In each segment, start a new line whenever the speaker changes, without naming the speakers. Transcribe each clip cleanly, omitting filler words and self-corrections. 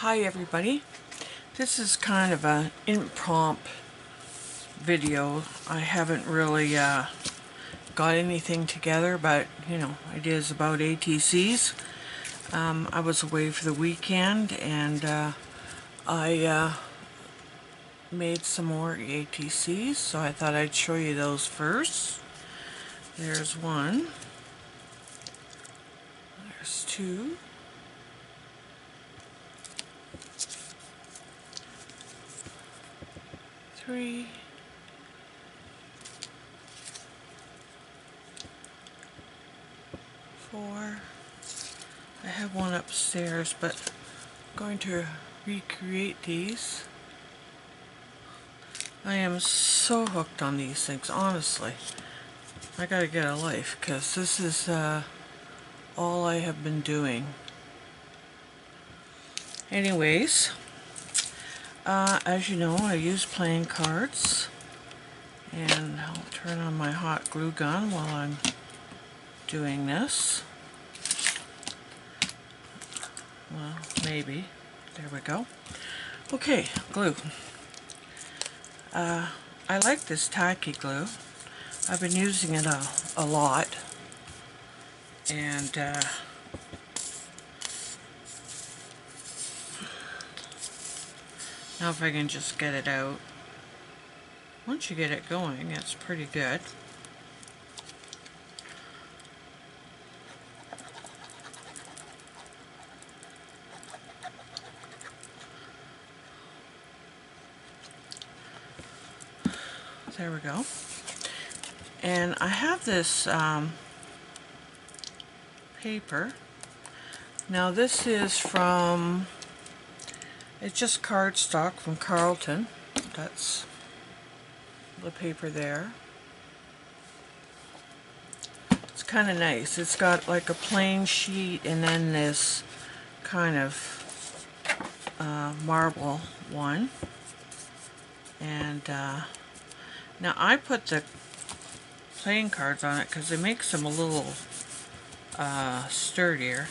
Hi everybody, this is kind of an impromptu video. I haven't really got anything together, but you know, ideas about ATCs. I was away for the weekend and I made some more ATCs, so I thought I'd show you those first. There's one, there's two, 3, 4. I have one upstairs, but I'm going to recreate these. I am so hooked on these things, honestly. I gotta get a life, because this is all I have been doing. Anyways, as you know, I use playing cards, and I'll turn on my hot glue gun while I'm doing this. Well, maybe. There we go. Okay, glue. I like this tacky glue. I've been using it a lot, and now if I can just get it out. Once you get it going, it's pretty good. There we go. And I have this paper. Now this is from, it's just cardstock from Carlton. That's the paper there. It's kind of nice. It's got like a plain sheet and then this kind of marble one. And now I put the playing cards on it because it makes them a little sturdier.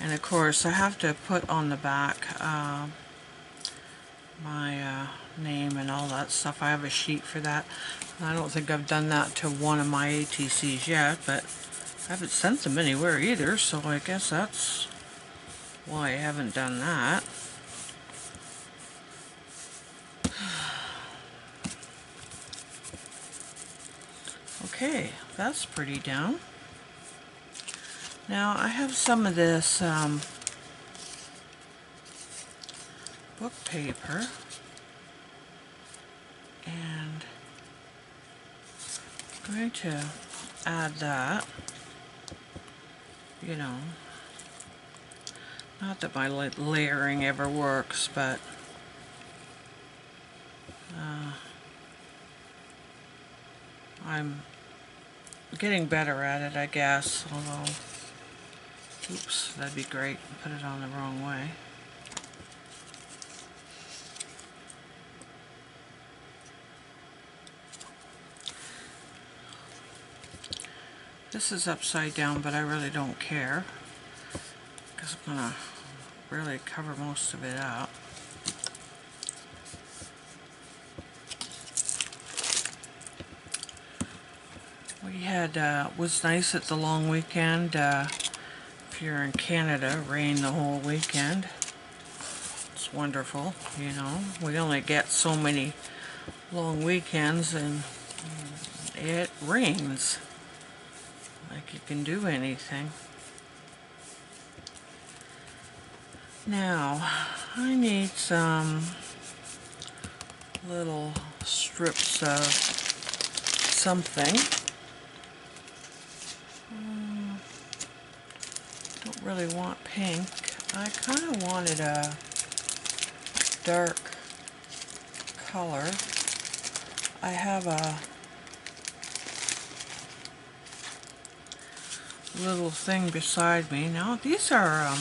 And of course I have to put on the back my name and all that stuff. I have a sheet for that. I don't think I've done that to one of my ATCs yet, but I haven't sent them anywhere either, so I guess that's why I haven't done that. Okay, that's pretty down. Now I have some of this book paper, and I'm going to add that, you know, not that my layering ever works, but I'm getting better at it, I guess, although, oops, that'd be great, put it on the wrong way. This is upside down, but I really don't care, because I'm going to really cover most of it up. We had, was nice at the long weekend. If you're in Canada, rain the whole weekend. It's wonderful, you know. We only get so many long weekends and it rains. Like you can do anything. Now, I need some little strips of something. Don't really want pink. I kind of wanted a dark color. I have a little thing beside me. Now these are, I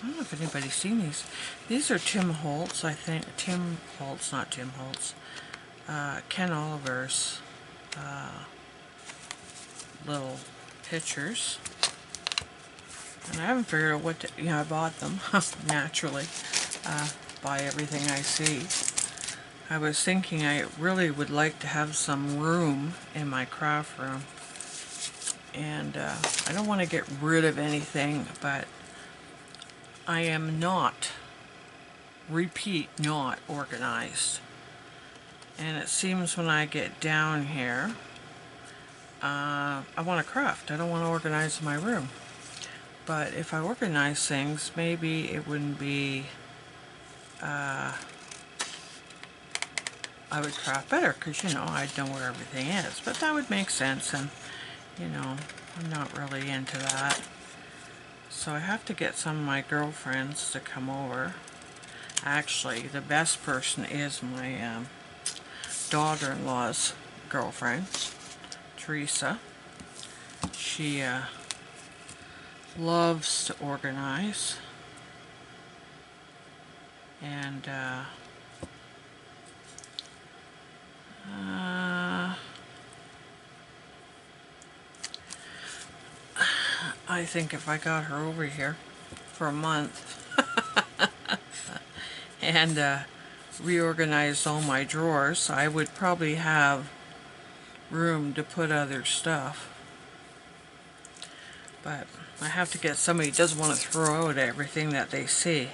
don't know if anybody's seen these. These are Tim Holtz, I think. Tim Holtz, not Tim Holtz. Ken Oliver's little pictures. And I haven't figured out what to, I bought them, naturally. by everything I see. I was thinking I really would like to have some room in my craft room, and I don't want to get rid of anything, but I am not, repeat, not organized. And it seems when I get down here, I want to craft. I don't want to organize my room. But if I organize things, maybe it wouldn't be, I would craft better, because, you know, I'd know where everything is. But that would make sense, and, you know, I'm not really into that. So I have to get some of my girlfriends to come over. Actually, the best person is my daughter-in-law's girlfriend, Teresa. She loves to organize, and I think if I got her over here for a month and reorganized all my drawers, I would probably have room to put other stuff. But I have to get somebody who doesn't want to throw out everything that they see,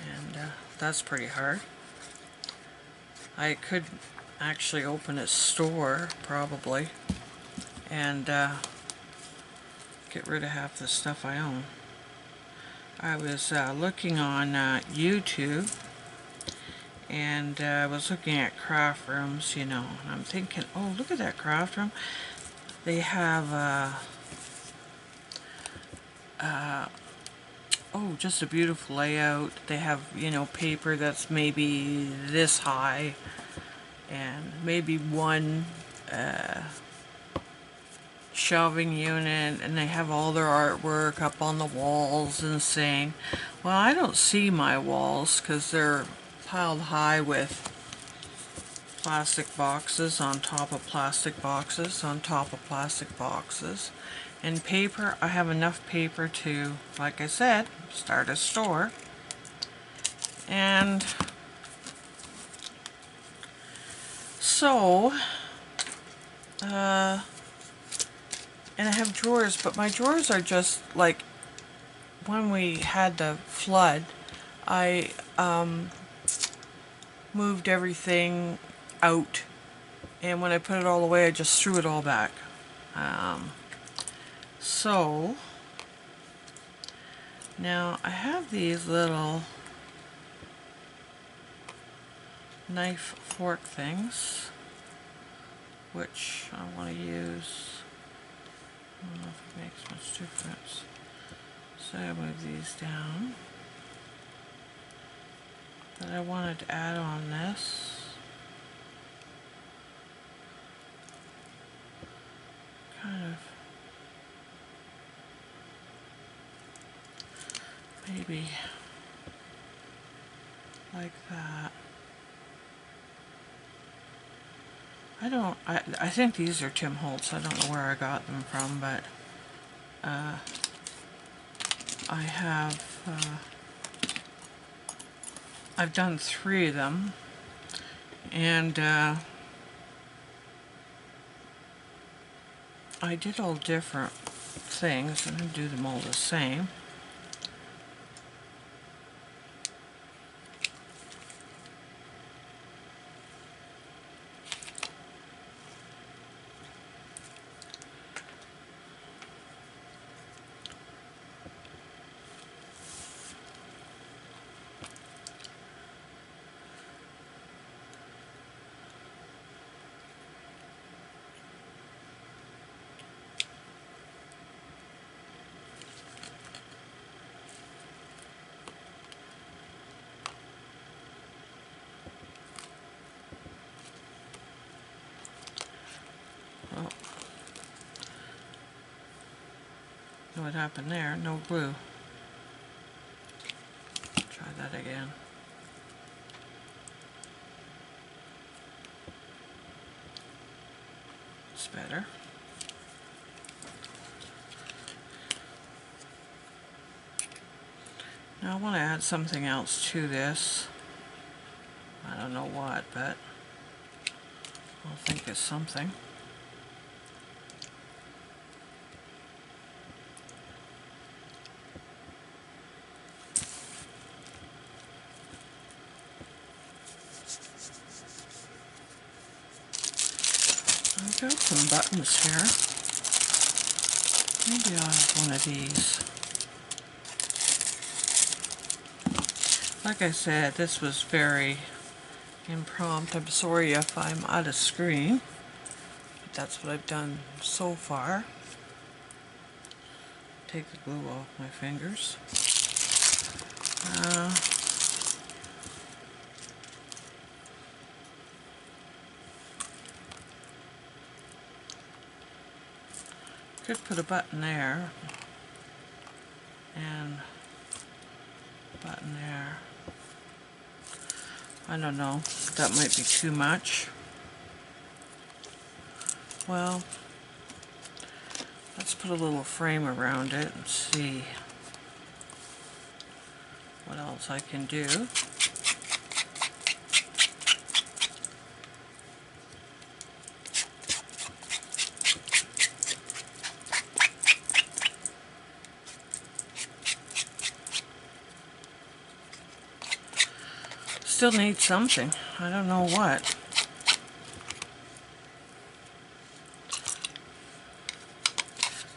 and that's pretty hard. I could actually open a store, probably, and get rid of half the stuff I own. I was looking on YouTube, and I was looking at craft rooms, you know, and I'm thinking, oh, look at that craft room. They have, oh, just a beautiful layout. They have, you know, paper that's maybe this high, and maybe one shelving unit, and they have all their artwork up on the walls and saying, well, I don't see my walls because they're piled high with plastic boxes on top of plastic boxes on top of plastic boxes. And paper, I have enough paper to, like I said, start a store. And so, and I have drawers, but my drawers are just like, when we had the flood, I moved everything out, and when I put it all away, I just threw it all back. So now I have these little knife fork things, which I want to use. I don't know if it makes much difference. So I move these down. But I wanted to add on this. Kind of maybe like that. I think these are Tim Holtz. I don't know where I got them from, but I have I've done 3 of them, and I did all different things. I'm going to do them all the same. Oh. What happened there? No glue. Try that again. It's better. Now I want to add something else to this. I don't know what, but I'll think it's something. I've got some buttons here. Maybe I'll have one of these. Like I said, this was very impromptu. I'm sorry if I'm out of screen, but that's what I've done so far. Take the glue off my fingers. Could put a button there and a button there. I don't know, that might be too much. Well, let's put a little frame around it and see what else I can do. Still need something. I don't know what.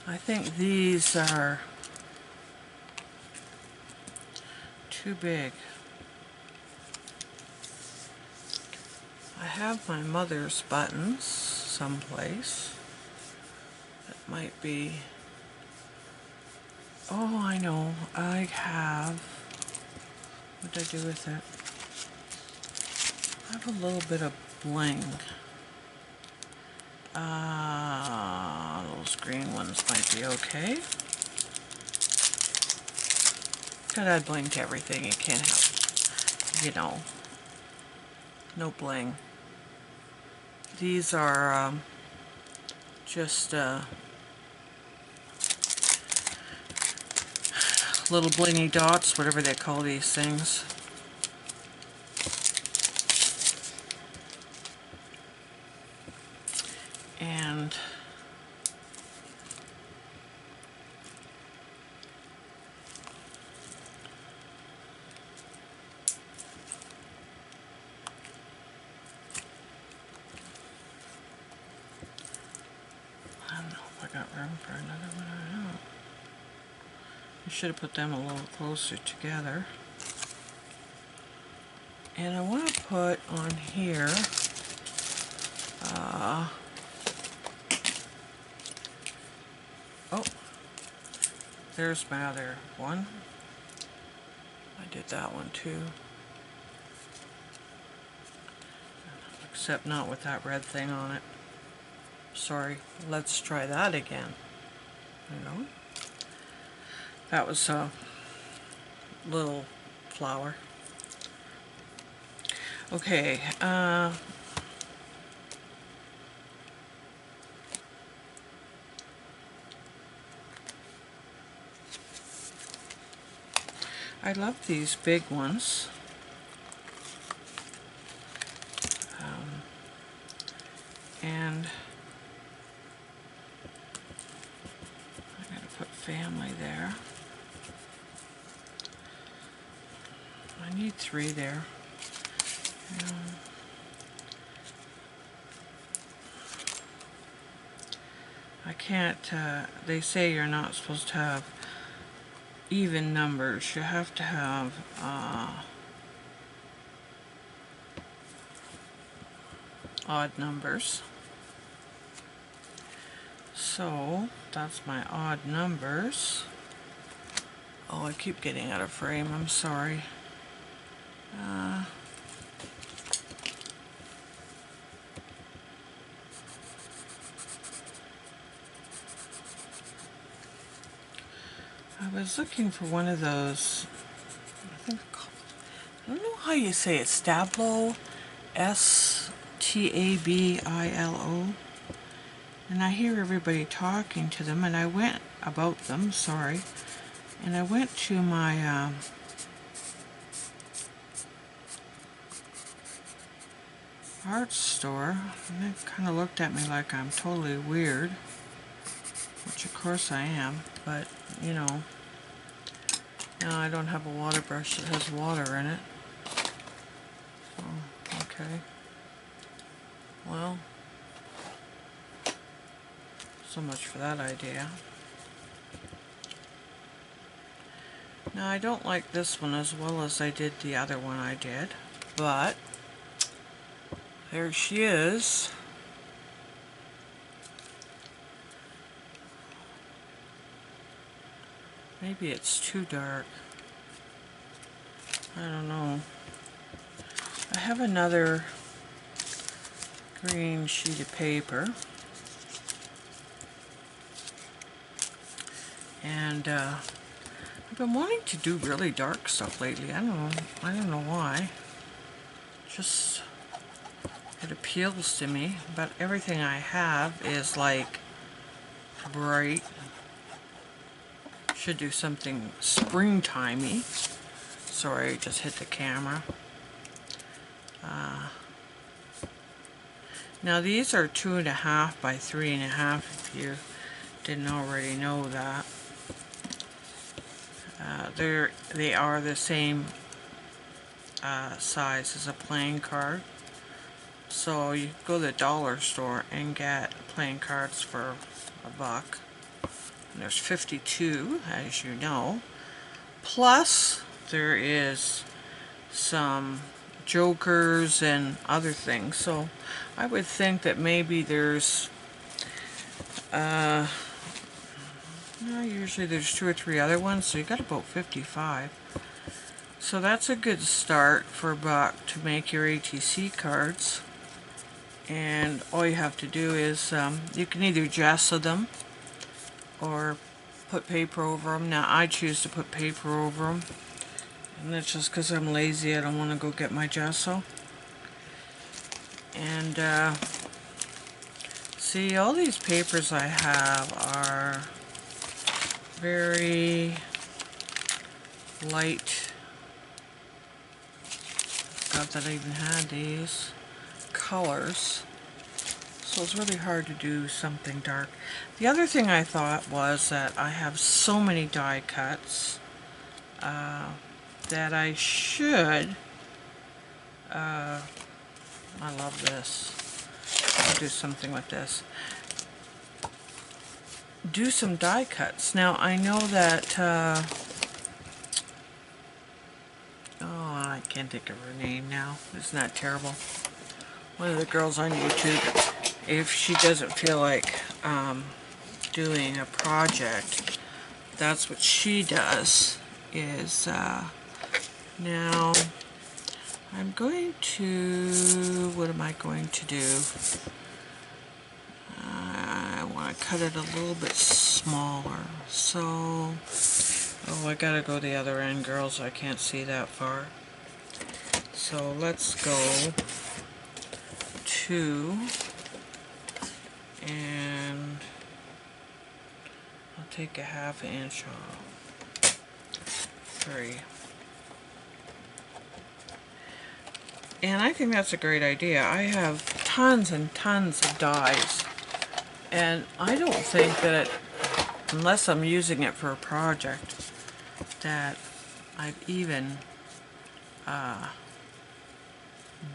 I think these are too big. I have my mother's buttons someplace. That might be... Oh, I know. I have... What did I do with it? I have a little bit of bling. Those green ones might be okay. Gotta add bling to everything. You can't have, you know, no bling. These are just little blingy dots, whatever they call these things. And I don't know if I got room for another one. I don't know. I should have put them a little closer together. And I want to put on here oh, there's my other one. I did that one too. Except not with that red thing on it. Sorry, let's try that again. You know? That was a little flower. Okay, I love these big ones. And I'm going to put family there. I need 3 there. I can't, they say you're not supposed to have even numbers. You have to have odd numbers. So that's my odd numbers. Oh, I keep getting out of frame. I'm sorry. I was looking for one of those, I don't know how you say it, Stabilo, S-T-A-B-I-L-O, and I hear everybody talking to them, and I went about them, sorry, and I went to my art store, and they kind of looked at me like I'm totally weird, which of course I am, but you know, now I don't have a water brush that has water in it. Oh, okay. Well, so much for that idea. Now I don't like this one as well as I did the other one I did, but there she is. Maybe it's too dark. I don't know. I have another green sheet of paper. And I've been wanting to do really dark stuff lately. I don't know why. Just it appeals to me, but everything I have is like bright. Should do something springtimey. Sorry, I just hit the camera. Now these are 2.5 by 3.5 if you didn't already know that. They are the same size as a playing card. So you go to the dollar store and get playing cards for $1. And there's 52, as you know. Plus, there is some jokers and other things. So I would think that maybe there's usually there's 2 or 3 other ones, so you got about 55. So that's a good start for $1 to make your ATC cards. And all you have to do is you can either gesso them or put paper over them. Now I choose to put paper over them, and that's just because I'm lazy. I don't want to go get my gesso. And see, all these papers I have are very light. Forgot that I even had these colors. So it's really hard to do something dark. The other thing I thought was that I have so many die cuts that I should, I love this. I'll do something with this. Do some die cuts. Now I know that, oh, I can't think of her name now. Isn't that terrible? One of the girls on YouTube, if she doesn't feel like doing a project, that's what she does. Is now I'm going to, what am I going to do? I want to cut it a little bit smaller. So, oh, I gotta go the other end, girls. I can't see that far. So let's go to, and I'll take a 1/2 inch off. 3. And I think that's a great idea. I have tons and tons of dies, and I don't think that, unless I'm using it for a project, that I've even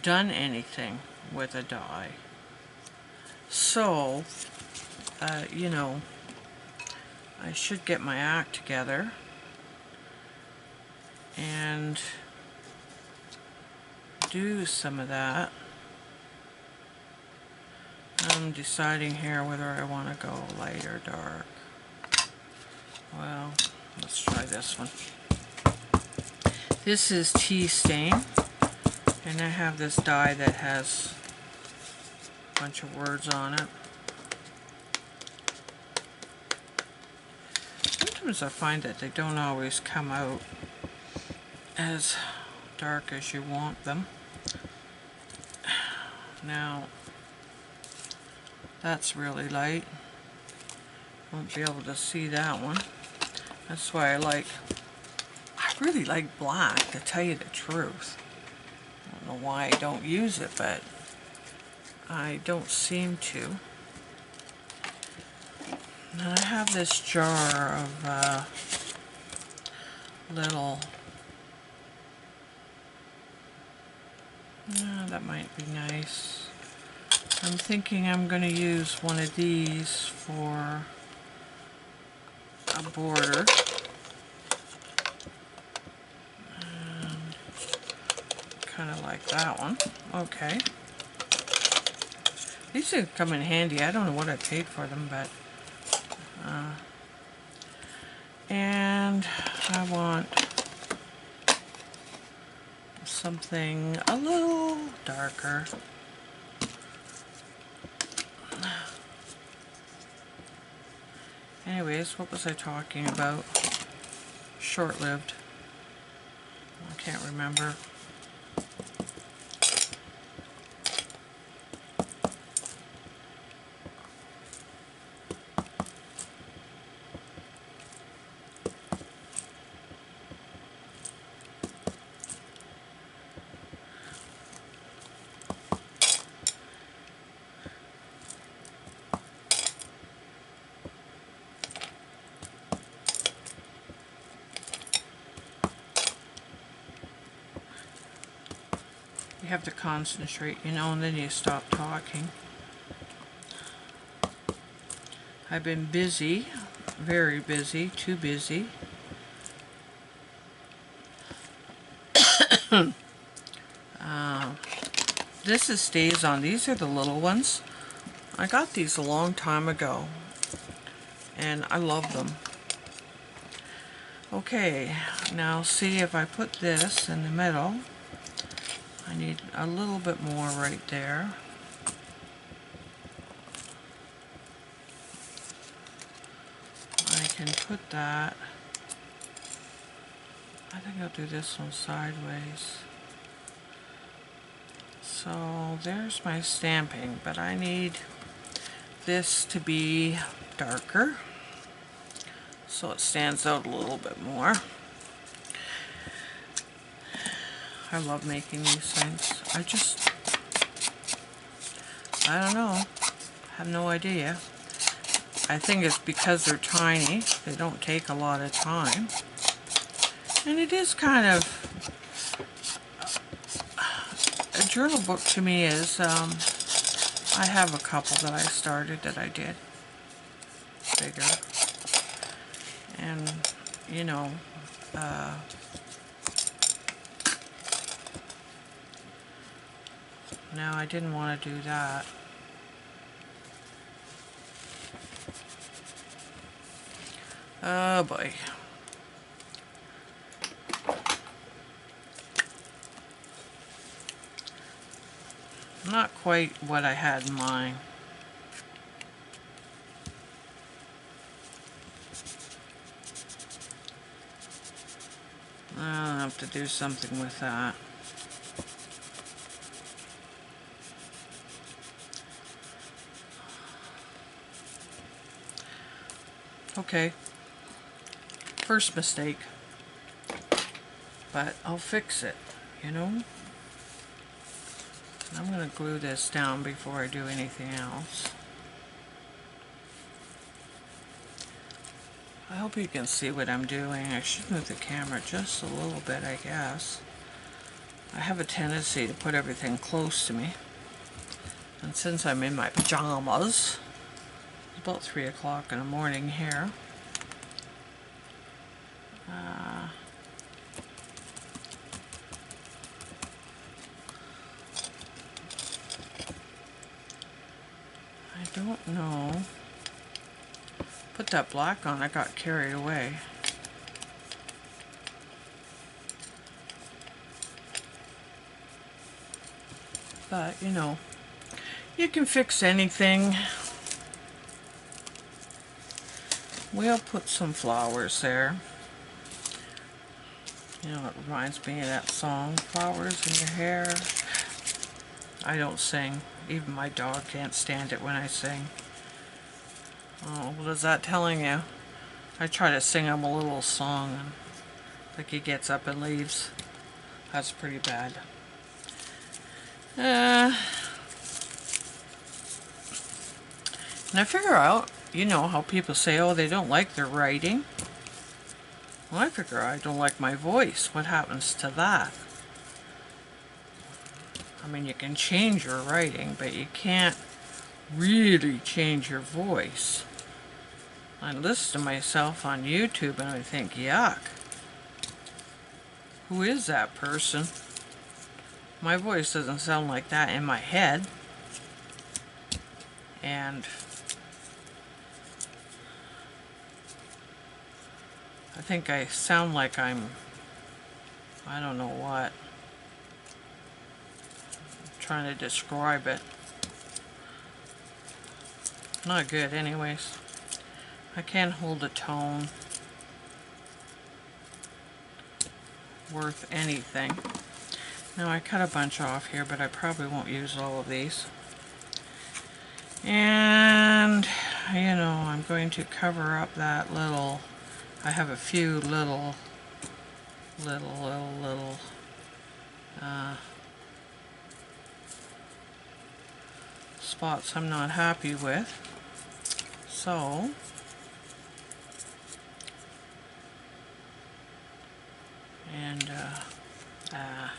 done anything with a die. So, you know, I should get my act together and do some of that. I'm deciding here whether I want to go light or dark. Well, let's try this one. This is Tea Stain, and I have this die that has a bunch of words on it. Sometimes I find that they don't always come out as dark as you want them. Now, that's really light. Won't be able to see that one. That's why I really like black, to tell you the truth. I don't know why I don't use it, but I don't seem to. And I have this jar of little, that might be nice. I'm thinking I'm going to use one of these for a border. Kind of like that one. Okay. These should come in handy. I don't know what I paid for them, but and I want something a little darker. Anyways, what was I talking about? Short-lived. I can't remember. You have to concentrate, you know, and then you stop talking. I've been busy, very busy, too busy. This is StazOn. These are the little ones. I got these a long time ago, and I love them. Okay, now see if I put this in the middle. I need a little bit more right there. I can put that. I think I'll do this one sideways. So there's my stamping, but I need this to be darker so it stands out a little bit more. I love making these things. I don't know. I have no idea. I think it's because they're tiny. They don't take a lot of time. And it is kind of... A journal book to me is... I have a couple that I started that I did bigger. And, you know... no, I didn't want to do that. Oh boy. Not quite what I had in mind. I'll have to do something with that. Okay. First mistake. But I'll fix it, you know? I'm going to glue this down before I do anything else. I hope you can see what I'm doing. I should move the camera just a little bit, I guess. I have a tendency to put everything close to me. And since I'm in my pajamas, it's about 3 o'clock in the morning here. I don't know. Put that black on, I got carried away. But, you know, you can fix anything. We'll put some flowers there. You know, it reminds me of that song, Flowers in Your Hair. I don't sing. Even my dog can't stand it when I sing. Oh, what is that telling you? I try to sing him a little song, and like he gets up and leaves. That's pretty bad. And I figure out, you know, how people say, oh, they don't like their writing. Well, I figure I don't like my voice. What happens to that? I mean, you can change your writing, but you can't really change your voice. I listen to myself on YouTube and I think, yuck. Who is that person? My voice doesn't sound like that in my head. And I think I sound like I don't know what. I'm trying to describe it. Not good anyways. I can't hold a tone worth anything. Now I cut a bunch off here, but I probably won't use all of these. And, you know, I'm going to cover up that little, I have a few little spots I'm not happy with. So, and I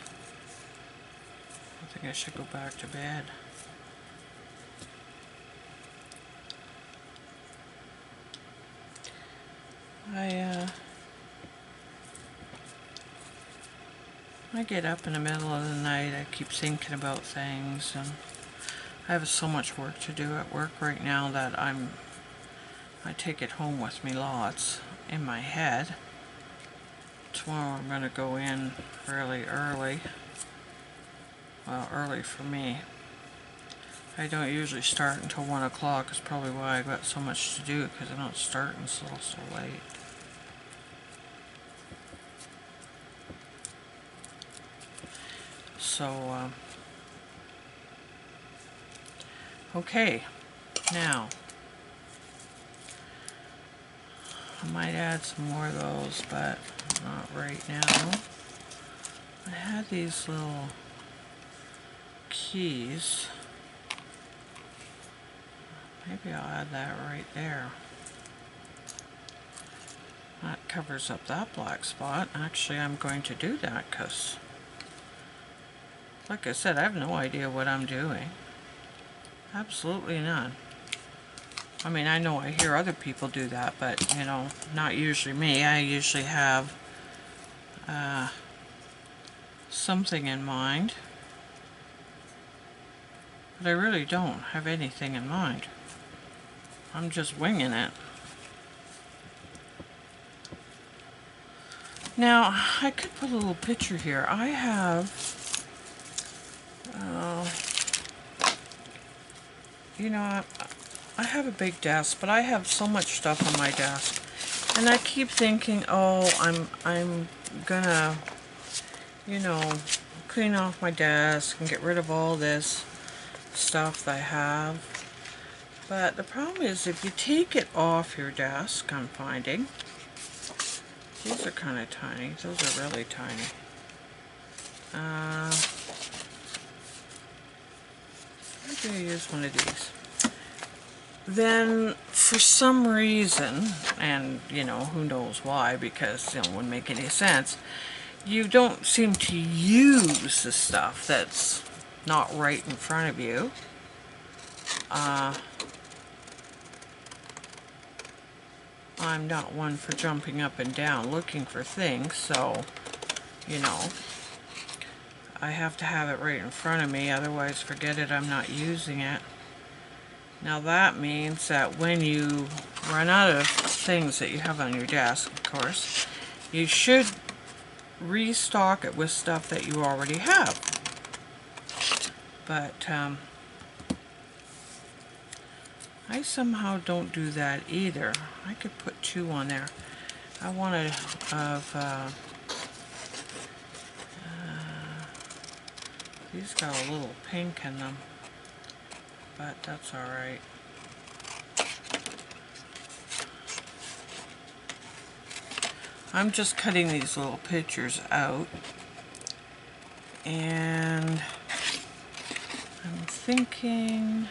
think I should go back to bed. I get up in the middle of the night, I keep thinking about things, and I have so much work to do at work right now that I take it home with me lots in my head. Tomorrow I'm going to go in fairly early. Well, early for me. I don't usually start until 1 o'clock. It's probably why I got so much to do, because I don't start until so late. So, okay, now, I might add some more of those, but not right now. I had these little keys. Maybe I'll add that right there. That covers up that black spot. Actually, I'm going to do that because, like I said, I have no idea what I'm doing. Absolutely none. I mean, I know I hear other people do that, but, you know, not usually me. I usually have something in mind. But I really don't have anything in mind. I'm just winging it. Now, I could put a little picture here. I have, you know, I have a big desk, but I have so much stuff on my desk. And I keep thinking, oh, I'm gonna, you know, clean off my desk and get rid of all this stuff that I have. But the problem is, if you take it off your desk, I'm finding, these are kind of tiny. Those are really tiny. Maybe I use one of these. Then, for some reason, and, you know, who knows why, because, you know, it wouldn't make any sense, you don't seem to use the stuff that's not right in front of you. I'm not one for jumping up and down looking for things, so, you know, I have to have it right in front of me, otherwise forget it, I'm not using it. Now that means that when you run out of things that you have on your desk, of course, you should restock it with stuff that you already have. But I somehow don't do that either. I could put 2 on there. I wanted these got a little pink in them, but that's alright. I'm just cutting these little pictures out, and I'm thinking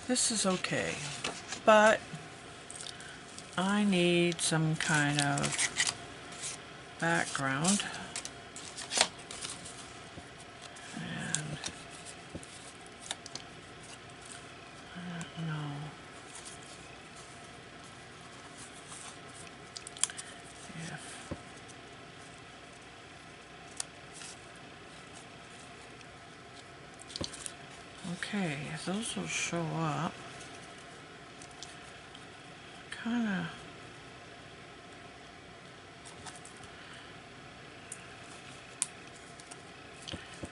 this is okay, but I need some kind of background. And I don't know if okay, if those will show up. Kinda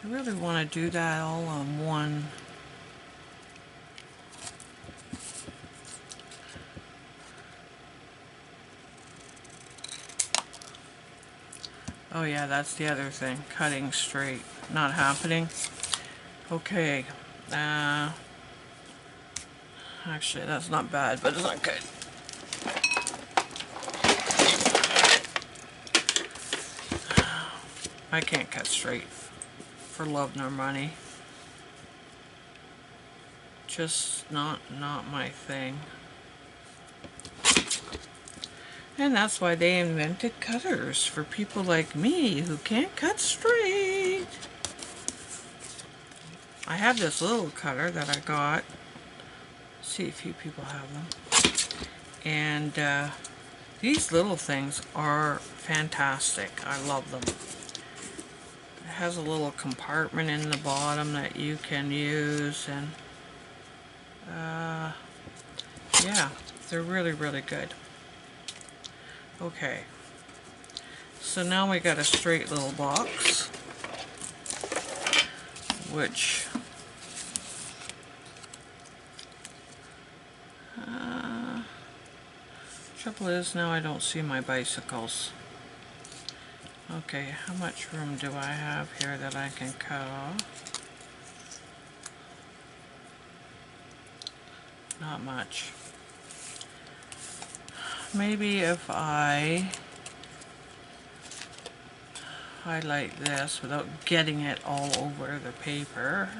I really want to do that all on one. Oh yeah, that's the other thing. Cutting straight. Not happening. Okay. Actually, that's not bad, but it's not good. I can't cut straight for love nor money. Just not my thing. And that's why they invented cutters, for people like me who can't cut straight. I have this little cutter that I got. See, a few people have them. And these little things are fantastic. I love them. It has a little compartment in the bottom that you can use, and yeah, they're really, really good. Okay, so now we got a straight little box, which trouble is now I don't see my bicycles. Okay, how much room do I have here that I can cut off? Not much. Maybe if I highlight this without getting it all over the paper.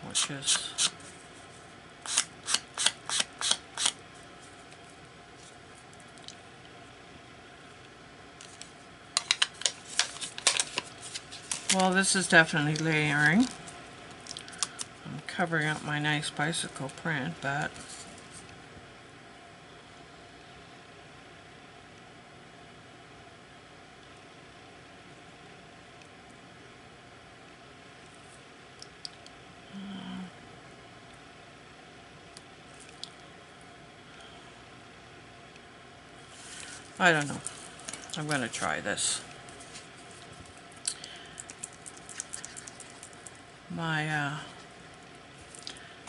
Which is well, this is definitely layering. I'm covering up my nice bicycle print, but I don't know. I'm going to try this. My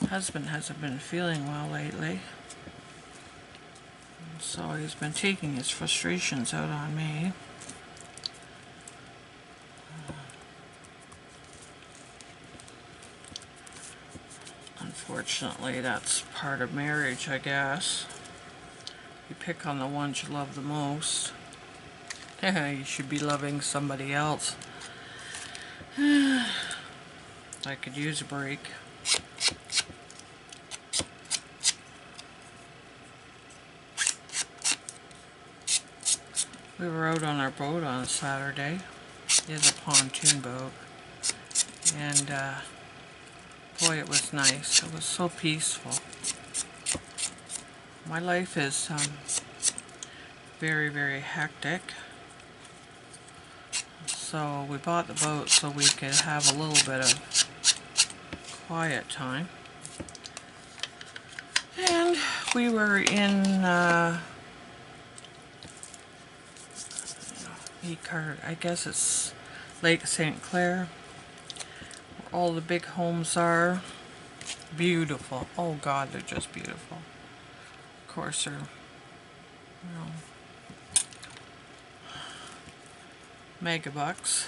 husband hasn't been feeling well lately, so he's been taking his frustrations out on me. Unfortunately, that's part of marriage, I guess. You pick on the ones you love the most. You should be loving somebody else. I could use a break. We were out on our boat on Saturday. It is a pontoon boat. And boy, it was nice. It was so peaceful. My life is very, very hectic. So we bought the boat so we could have a little bit of quiet time. And we were in I guess it's Lake St. Clair, where all the big homes are. Beautiful. Oh God, they're just beautiful. Of course, they're, you know, megabucks.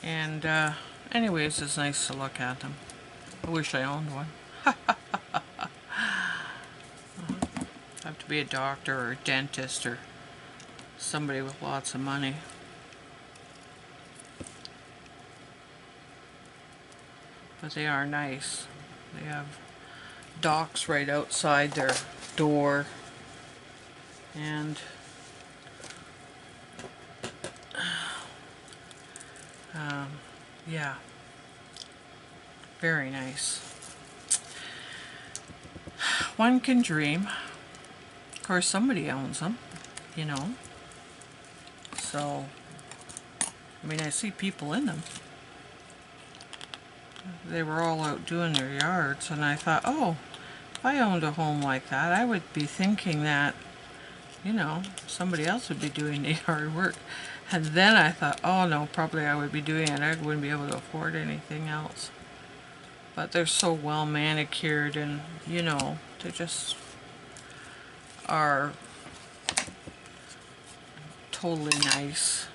And anyways, it's nice to look at them. I wish I owned one. Have to be a doctor or a dentist or somebody with lots of money. But they are nice. They have docks right outside their door. And yeah, very nice. One can dream. Of course, somebody owns them, you know. So, I mean, I see people in them. They were all out doing their yards, and I thought, oh, if I owned a home like that, I would be thinking that, you know, somebody else would be doing the yard work. And then I thought, oh no, probably I would be doing it. I wouldn't be able to afford anything else. But they're so well manicured, and, you know, they just are totally nice.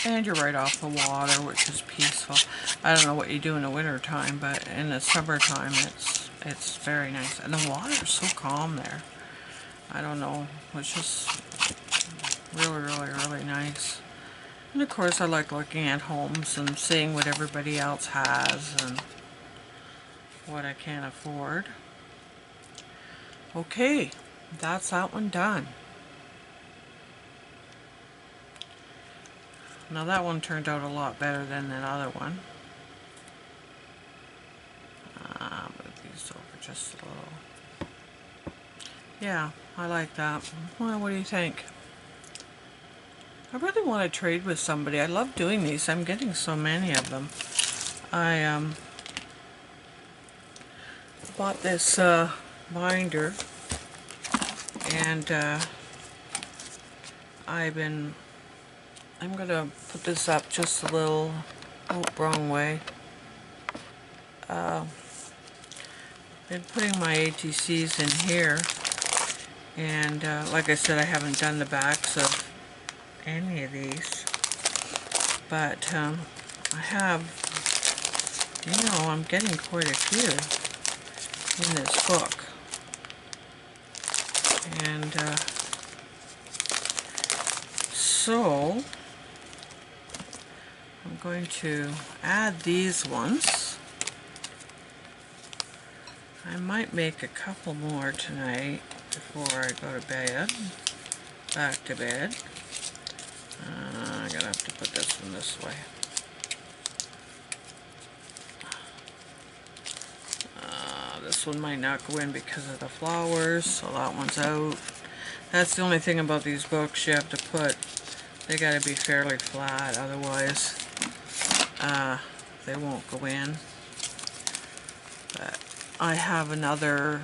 And you're right off the water, which is peaceful. I don't know what you do in the winter time, but in the summertime it's very nice. And the water's so calm there. I don't know, it's just really, really, really nice. And of course I like looking at homes and seeing what everybody else has and what I can't afford. Okay, that's that one done. Now that one turned out a lot better than that other one. Move these over just a little. Yeah, I like that. Well, what do you think? I really want to trade with somebody. I love doing these. I'm getting so many of them. I bought this binder, and I'm gonna put this up just a little, oh, wrong way. Been putting my ATCs in here, and like I said, I haven't done the backs of any of these, but I have, you know, I'm getting quite a few in this book, and so I'm going to add these ones. I might make a couple more tonight before I go to bed, back to bed. I'm gonna have to put this one this way. This one might not go in because of the flowers, so that one's out. That's the only thing about these books you have to put. They gotta be fairly flat, otherwise they won't go in. But I have another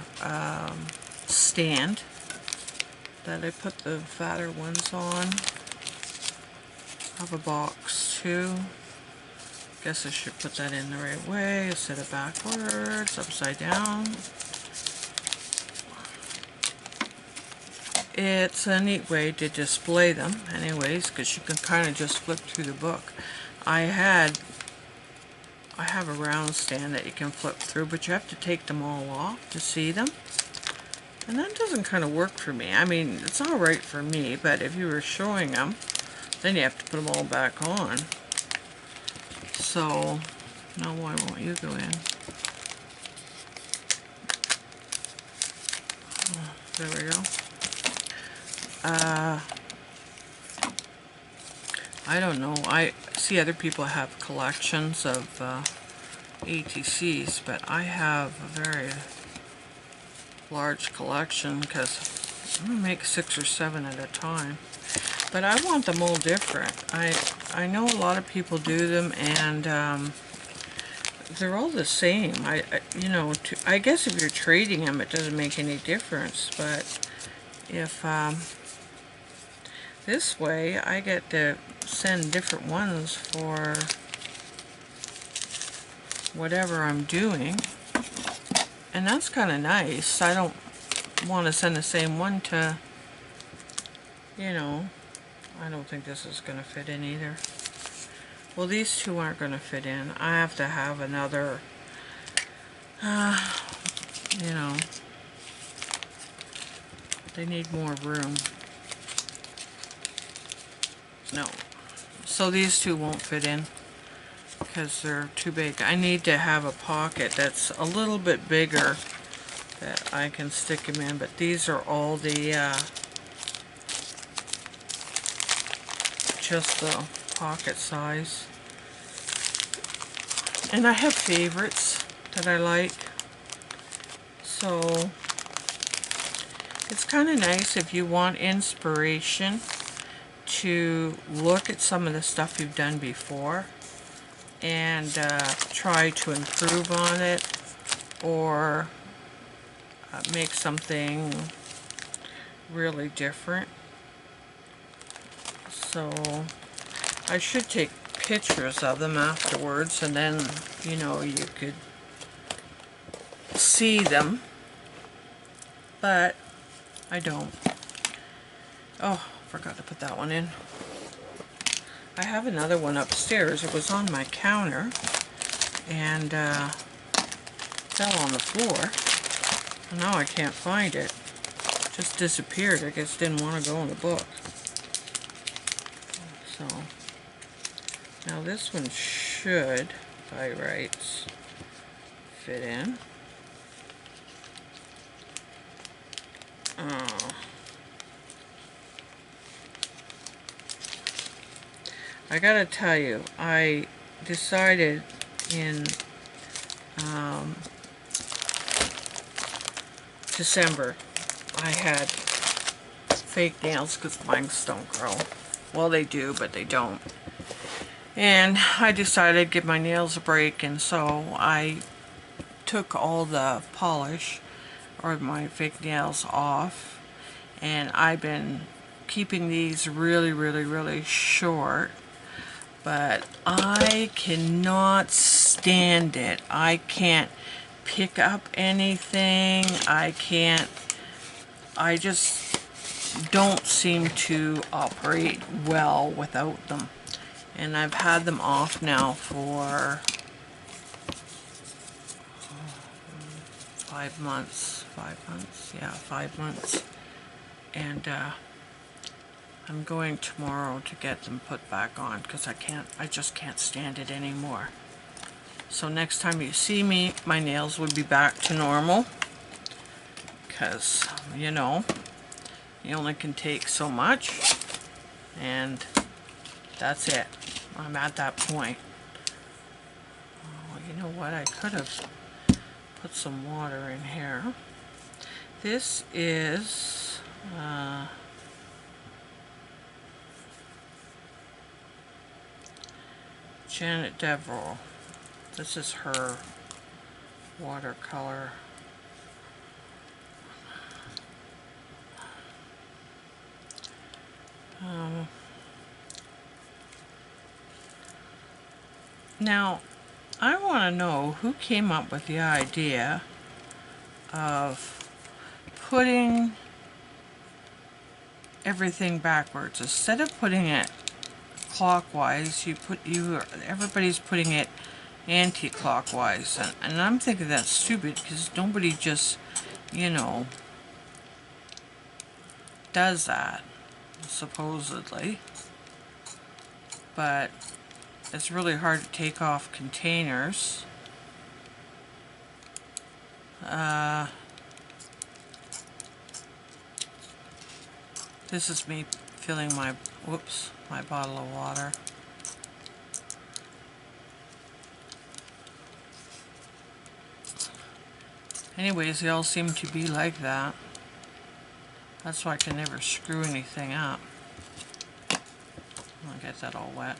stand that I put the fatter ones on. I have a box too. Guess I should put that in the right way. Set it backwards, upside down. It's a neat way to display them anyways, because you can kind of just flip through the book. I have a round stand that you can flip through, but you have to take them all off to see them. And that doesn't kind of work for me. I mean, it's alright for me, but if you were showing them, then you have to put them all back on. So, now why won't you go in? Oh, there we go. I don't know. I see other people have collections of ATCs, but I have a very large collection because I'm going to make 6 or 7 at a time. But I want them all different. I know a lot of people do them, and they're all the same. You know, I guess if you're trading them, it doesn't make any difference. But if this way, I get to send different ones for whatever I'm doing, and that's kind of nice. I don't want to send the same one to, you know, I don't think this is going to fit in either. Well, these two aren't going to fit in. I have to have another, you know, they need more room. No. So these two won't fit in because they're too big. I need to have a pocket that's a little bit bigger that I can stick them in, but these are all the, just the pocket size. And I have favorites that I like. So it's kind of nice if you want inspiration to look at some of the stuff you've done before and try to improve on it, or make something really different. So I should take pictures of them afterwards, and then, you know, you could see them, but I don't. Oh, forgot to put that one in. I have another one upstairs. It was on my counter and fell on the floor. And now I can't find it. Just disappeared. I guess didn't want to go in the book. So now this one should, by rights, fit in. Oh. I gotta tell you, I decided in December, I had fake nails because mine don't grow. Well, they do, but they don't. And I decided to give my nails a break, and so I took all the polish or my fake nails off, and I've been keeping these really short, but I cannot stand it. I can't pick up anything. I just don't seem to operate well without them. And I've had them off now for 5 months. 5 months? Yeah, 5 months. And I'm going tomorrow to get them put back on because I just can't stand it anymore. So next time you see me, my nails would be back to normal. Because, you know, you only can take so much. And that's it. I'm at that point. Oh, you know what? I could have put some water in here. This is Janet Deverell. This is her watercolor. Now, I want to know who came up with the idea of putting everything backwards. Instead of putting it clockwise, everybody's putting it anti-clockwise, and I'm thinking that's stupid because nobody just, you know, does that, supposedly. But it's really hard to take off containers. This is me filling my bottle of water. Anyways, they all seem to be like that. That's why I can never screw anything up. I'll get that all wet.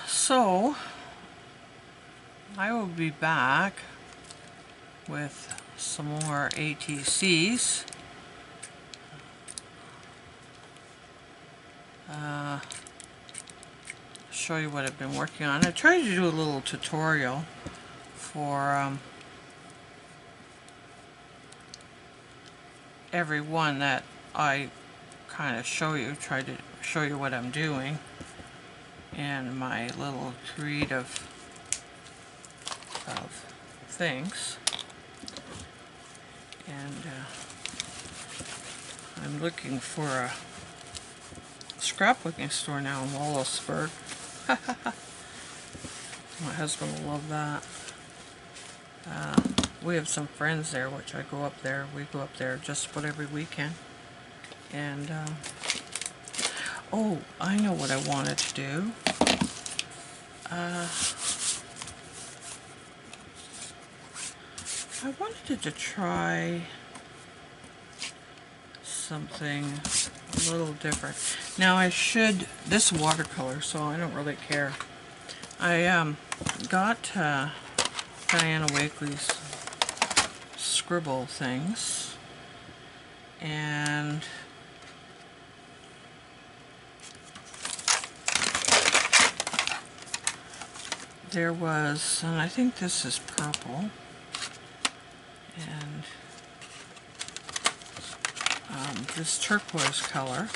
So, I will be back with some more ATCs. Show you what I've been working on. I tried to do a little tutorial for every one that I kind of try to show you what I'm doing and my little creative of things. And I'm looking for a scrapbooking store now in Wallaceburg. My husband will love that. We have some friends there, which I go up there. We go up there just about every weekend. And, oh, I know what I wanted to do. I wanted to try something a little different. Now this watercolor, so I don't really care. I got Diana Wakely's scribble things, and there was, and I think this is purple, and this turquoise color.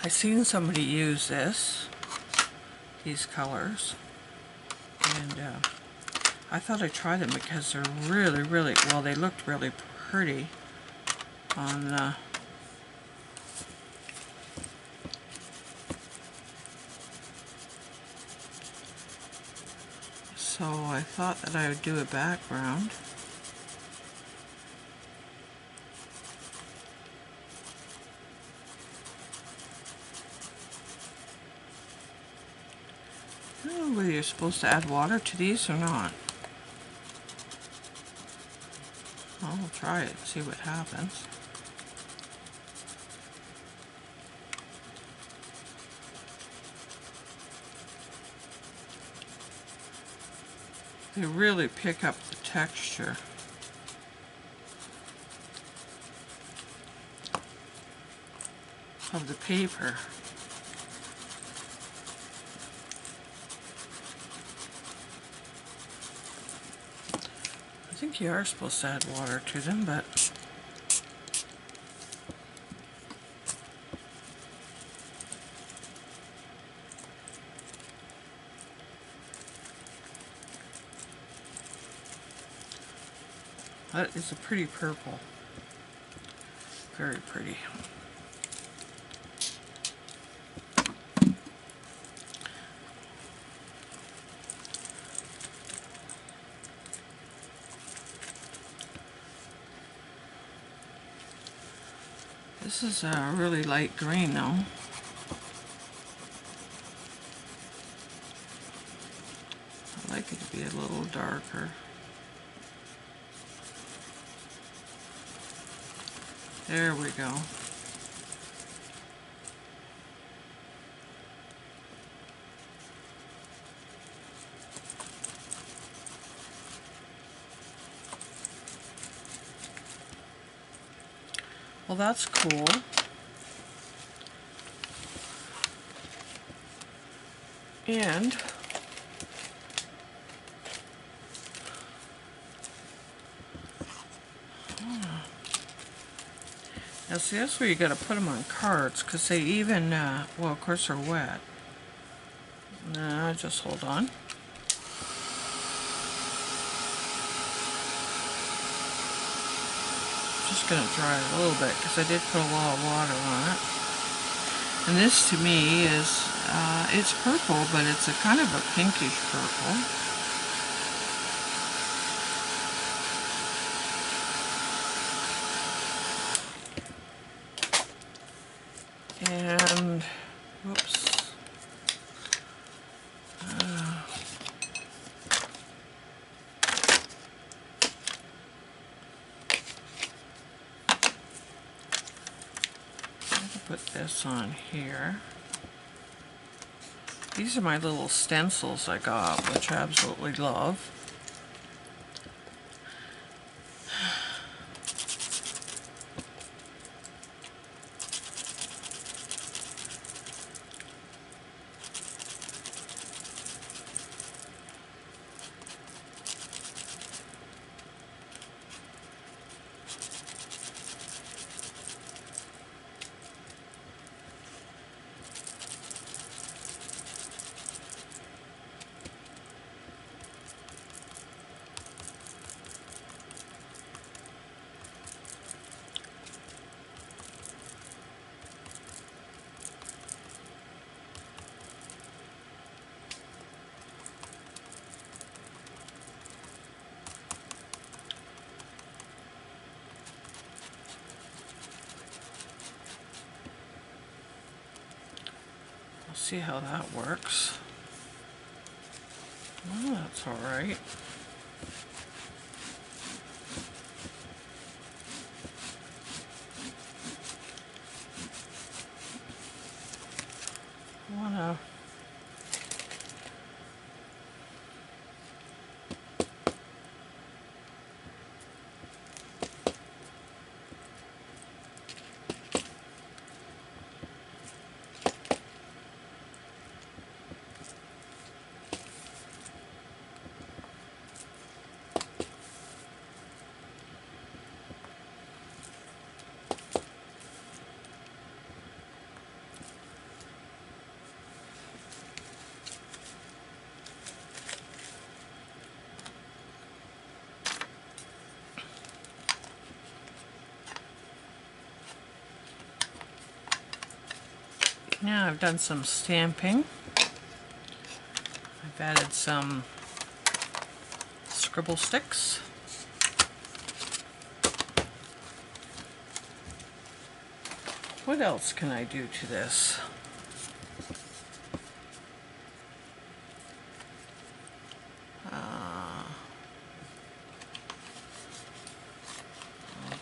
I seen somebody use these colors, and I thought I'd try them because they're really, really, well, they looked really pretty on the so I thought that I would do a background. I don't know whether you're supposed to add water to these or not. I'll try it, see what happens. They really pick up the texture. Of the paper. I think you are supposed to add water to them, but that is a pretty purple. Very pretty. This is a really light green though. I'd like it to be a little darker. There we go. Well, that's cool. And now see, that's where you got to put them on cards, because they even, well, of course they're wet. Just hold on. Just going to dry it a little bit, because I did put a lot of water on it. And this to me is, it's purple, but it's a kind of a pinkish purple. And, whoops. Put this on here. These are my little stencils I got, which I absolutely love. see how that works. Well, that's all right. I wanna now I've done some stamping. I've added some scribble sticks. What else can I do to this? I'll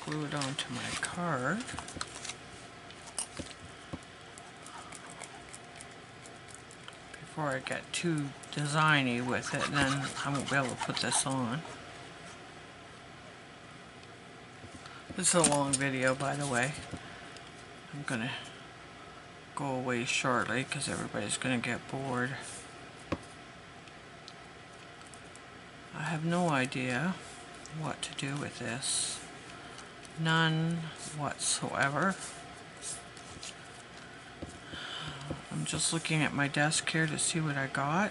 glue it onto my card. Before I get too designy with it, then I won't be able to put this on. This is a long video, by the way. I'm gonna go away shortly because everybody's gonna get bored. I have no idea what to do with this. None whatsoever. I'm just looking at my desk here to see what I got.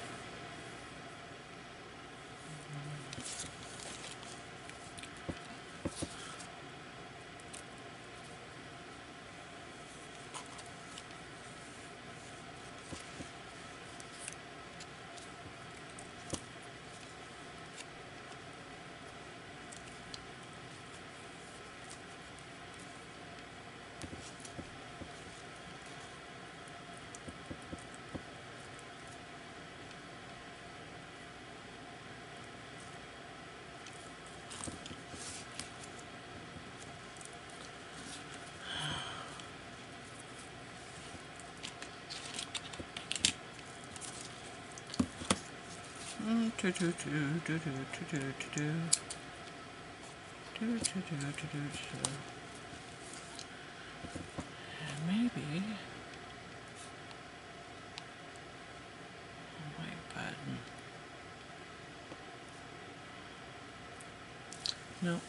And maybe a white button. No.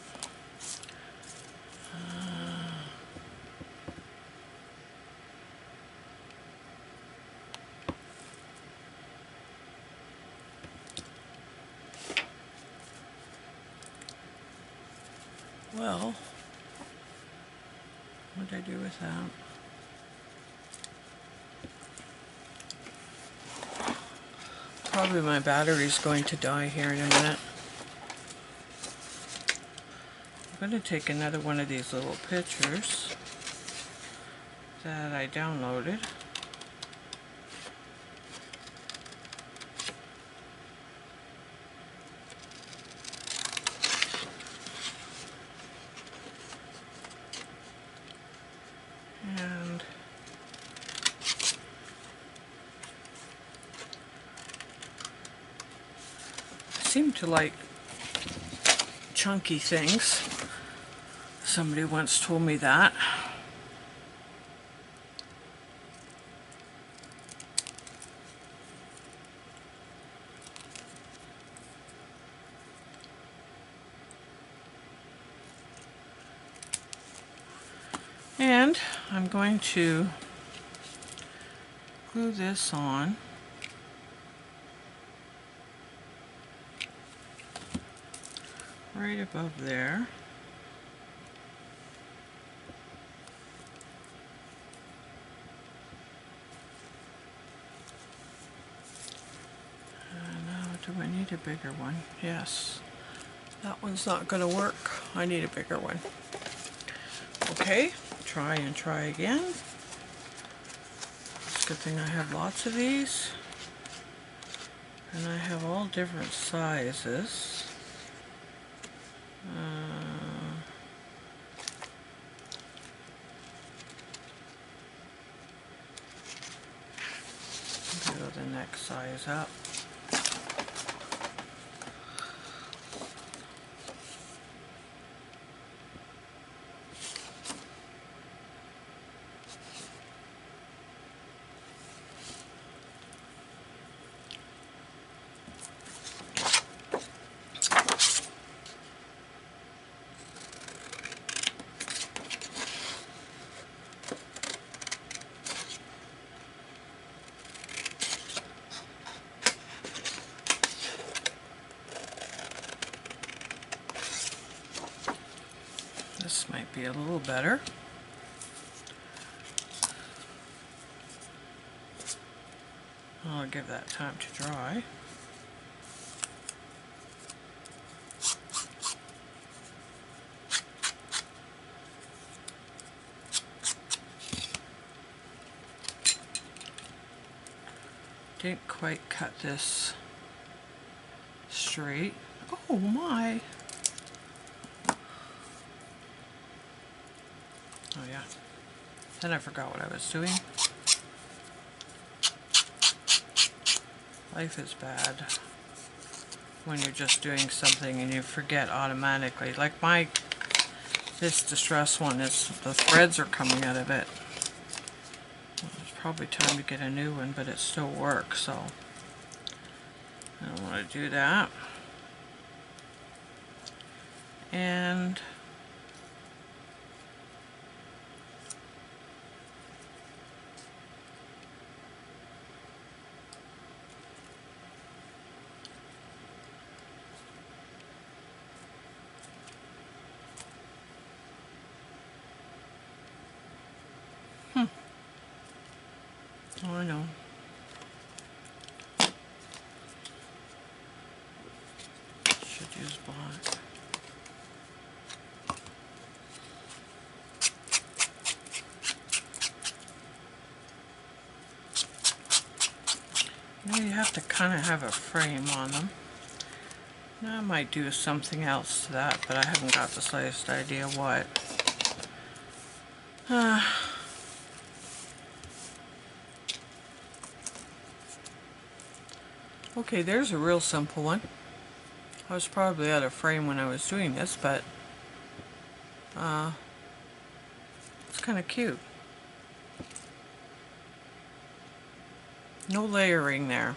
Well, what did I do with that? Probably my battery's going to die here in a minute. I'm going to take another one of these little pictures that I downloaded. And I seem to like chunky things. Somebody once told me that. And I'm going to glue this on. Right above there. Now, do I need a bigger one? Yes. That one's not going to work. I need a bigger one. Okay, try and try again. Good thing I have lots of these. And I have all different sizes. Go the next size up. This might be a little better. I'll give that time to dry. Didn't quite cut this straight. Oh my! Oh yeah. Then I forgot what I was doing. Life is bad when you're just doing something and you forget automatically. Like this distress one, is the threads are coming out of it. It's probably time to get a new one, but it still works, so I don't want to do that. And oh, I know. Should use black. Now you have to kind of have a frame on them. Now I might do something else to that, but I haven't got the slightest idea what. Okay, there's a real simple one. I was probably out of frame when I was doing this, but it's kind of cute. No layering there,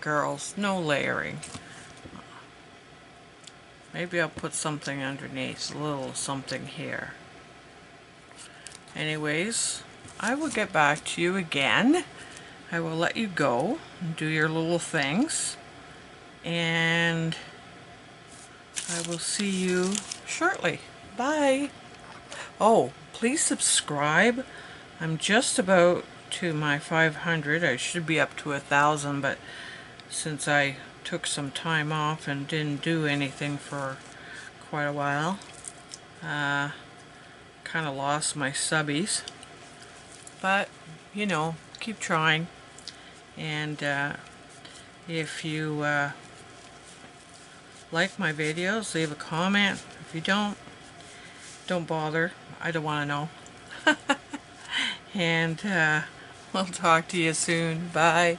girls, no layering. Maybe I'll put something underneath, a little something here. Anyways, I will get back to you again. I will let you go and do your little things, and I will see you shortly. Bye. Oh, please subscribe. I'm just about to my 500. I should be up to 1,000, but since I took some time off and didn't do anything for quite a while, kind of lost my subbies. But, you know, keep trying. And if you like my videos, leave a comment. If you don't bother. I don't want to know. And we'll talk to you soon. Bye.